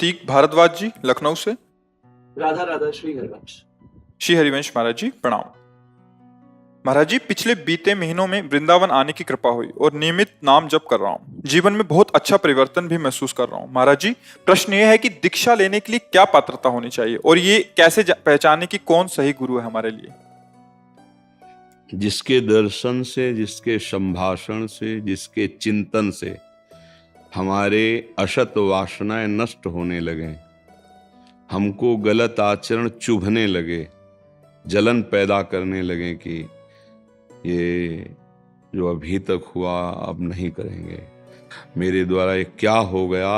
तीक भारद्वाज जी लखनऊ से। राधा राधा श्री हरिवंश। श्री हरिवंश महाराज जी प्रणाम। महाराज जी, पिछले बीते महीनों में वृंदावन आने की कृपा हुई और नियमित नाम जप कर रहा हूँ। जीवन में बहुत अच्छा परिवर्तन भी महसूस कर रहा हूँ। महाराज जी, प्रश्न ये है कि दीक्षा लेने के लिए क्या पात्रता होनी चाहिए और ये कैसे पहचाने कि कौन सही गुरु है हमारे लिए? जिसके दर्शन से, जिसके संभाषण से, जिसके चिंतन से हमारे अशत वासनाएं नष्ट होने लगे, हमको गलत आचरण चुभने लगे, जलन पैदा करने लगे कि ये जो अभी तक हुआ अब नहीं करेंगे, मेरे द्वारा ये क्या हो गया,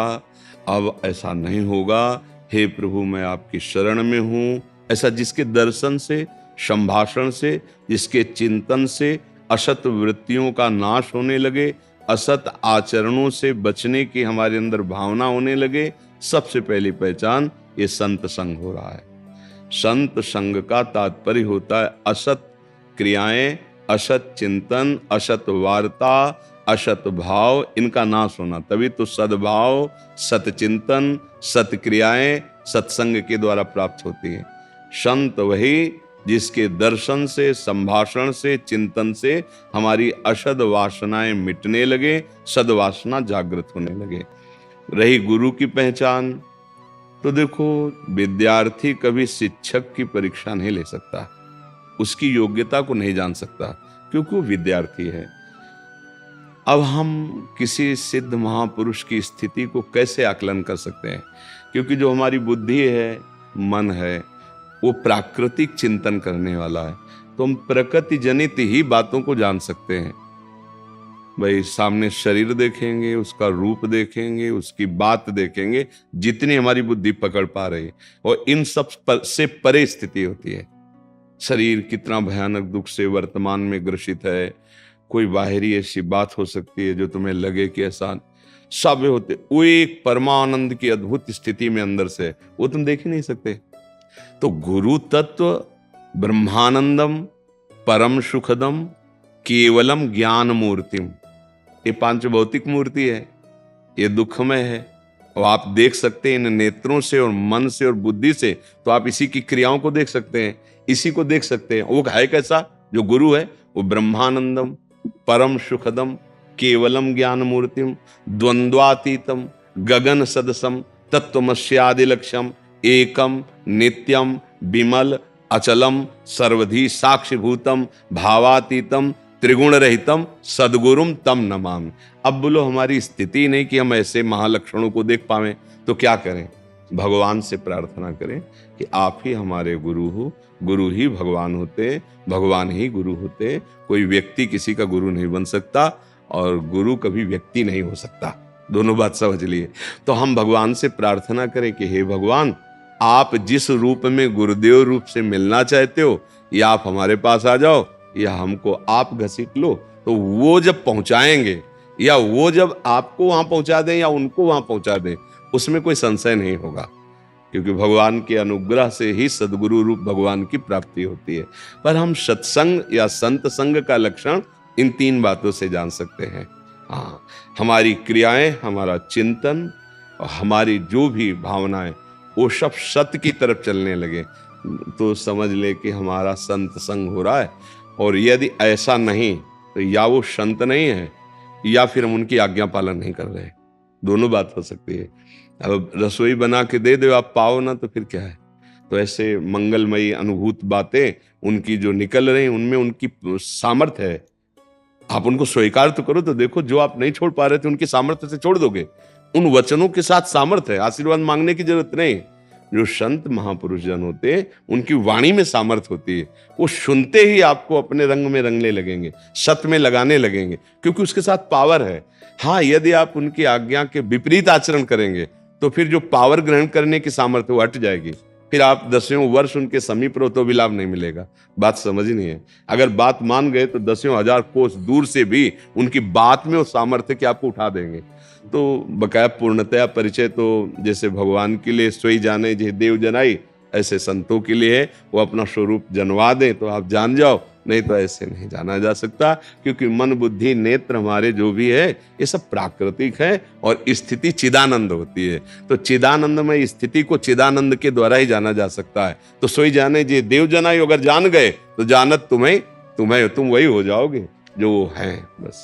अब ऐसा नहीं होगा, हे प्रभु मैं आपकी शरण में हूँ, ऐसा जिसके दर्शन से, संभाषण से, जिसके चिंतन से असत वृत्तियों का नाश होने लगे, असत आचरणों से बचने की हमारे अंदर भावना होने लगे, सबसे पहली पहचान ये संत संग हो रहा है। संत संग का तात्पर्य होता है असत क्रियाएं, असत चिंतन, असत वार्ता, असत भाव, इनका नाश होना। तभी तो सद्भाव, सतचिंतन, सत्क्रियाएं सत्संग के द्वारा प्राप्त होती है। संत वही जिसके दर्शन से, संभाषण से, चिंतन से हमारी अशद वासनाएं मिटने लगे, सद्वासना जागृत होने लगे। रही गुरु की पहचान, तो देखो विद्यार्थी कभी शिक्षक की परीक्षा नहीं ले सकता, उसकी योग्यता को नहीं जान सकता क्योंकि वो विद्यार्थी है। अब हम किसी सिद्ध महापुरुष की स्थिति को कैसे आकलन कर सकते हैं? क्योंकि जो हमारी बुद्धि है, मन है, वो प्राकृतिक चिंतन करने वाला है, तो हम प्रकृति जनित ही बातों को जान सकते हैं। भाई सामने शरीर देखेंगे, उसका रूप देखेंगे, उसकी बात देखेंगे, जितनी हमारी बुद्धि पकड़ पा रही है, और इन सब से परे स्थिति होती है। शरीर कितना भयानक दुख से वर्तमान में ग्रसित है, कोई बाहरी ऐसी बात हो सकती है जो तुम्हें लगे कि ऐसा सब होते, वो एक परमानंद की अद्भुत स्थिति में अंदर से, वो तुम देख ही नहीं सकते। तो गुरु तत्व ब्रह्मानंदम परम सुखदम केवलम ज्ञान मूर्तिम, ये पांच भौतिक मूर्ति है, ये दुखमय है, और आप देख सकते हैं इन नेत्रों से और मन से और बुद्धि से, तो आप इसी की क्रियाओं को देख सकते हैं, इसी को देख सकते हैं। वो है कैसा? जो गुरु है वो ब्रह्मानंदम परम सुखदम केवलम ज्ञान मूर्तिम द्वंद्वातीतम गगन सदसम तत्वमस्यादि लक्ष्यम एकम नित्यम विमल अचलम सर्वधी साक्षिभूतम भावातीतम त्रिगुण रहितम सद्गुरुम तम नमामि। अब बोलो हमारी स्थिति नहीं कि हम ऐसे महालक्षणों को देख पावें, तो क्या करें? भगवान से प्रार्थना करें कि आप ही हमारे गुरु हो, गुरु ही भगवान होते, भगवान ही गुरु होते, कोई व्यक्ति किसी का गुरु नहीं बन सकता और गुरु कभी व्यक्ति नहीं हो सकता। दोनों बात समझ लिए। तो हम भगवान से प्रार्थना करें कि हे भगवान, आप जिस रूप में गुरुदेव रूप से मिलना चाहते हो, या आप हमारे पास आ जाओ या हमको आप घसीट लो। तो वो जब पहुंचाएंगे, या वो जब आपको वहां पहुंचा दें या उनको वहां पहुंचा दें, उसमें कोई संशय नहीं होगा, क्योंकि भगवान के अनुग्रह से ही सद्गुरु रूप भगवान की प्राप्ति होती है। पर हम सत्संग या संत संग का लक्षण इन तीन बातों से जान सकते हैं। हाँ, हमारी क्रियाएं, हमारा चिंतन और हमारी जो भी भावनाएं, वो सब सत्य की तरफ चलने लगे, तो समझ ले कि हमारा संत संग हो रहा है। और यदि ऐसा नहीं, तो या वो संत नहीं है या फिर हम उनकी आज्ञा पालन नहीं कर रहे। दोनों बात हो सकती है। अब रसोई बना के दे दो, आप पाओ ना, तो फिर क्या है? तो ऐसे मंगलमयी अनुभूत बातें उनकी जो निकल रही, उनमें उनकी सामर्थ्य है, आप उनको स्वीकार तो करो। तो देखो, जो आप नहीं छोड़ पा रहे थे उनकी सामर्थ्य से छोड़ दोगे, उन वचनों के साथ सामर्थ्य है, आशीर्वाद मांगने की जरूरत नहीं। जो संत महापुरुष जन होते हैं, उनकी वाणी में सामर्थ्य होती है, वो सुनते ही आपको अपने रंग में रंगने लगेंगे, सत्य में लगाने लगेंगे, क्योंकि उसके साथ पावर है। हाँ, यदि आप उनकी आज्ञा के विपरीत आचरण करेंगे, तो फिर जो पावर ग्रहण करने की सामर्थ्य वो हट जाएगी, फिर आप दसियों वर्ष उनके समीप रहो तो भी लाभ नहीं मिलेगा। बात समझनी है। अगर बात मान गए तो दसियों हजार कोस दूर से भी उनकी बात में वो सामर्थ्य कि आपको उठा देंगे। तो बकाया पूर्णतया परिचय तो जैसे भगवान के लिए सोई जाने जे देव जनाई, ऐसे संतों के लिए है, वो अपना स्वरूप जनवा दें तो आप जान जाओ, नहीं तो ऐसे नहीं जाना जा सकता, क्योंकि मन बुद्धि नेत्र हमारे जो भी है ये सब प्राकृतिक है और स्थिति चिदानंद होती है। तो चिदानंद में स्थिति को चिदानंद के द्वारा ही जाना जा सकता है। तो सोई जाने जे देव जना अगर जान गए तो जानत तुम्हें तुम वही हो जाओगे जो वो है। बस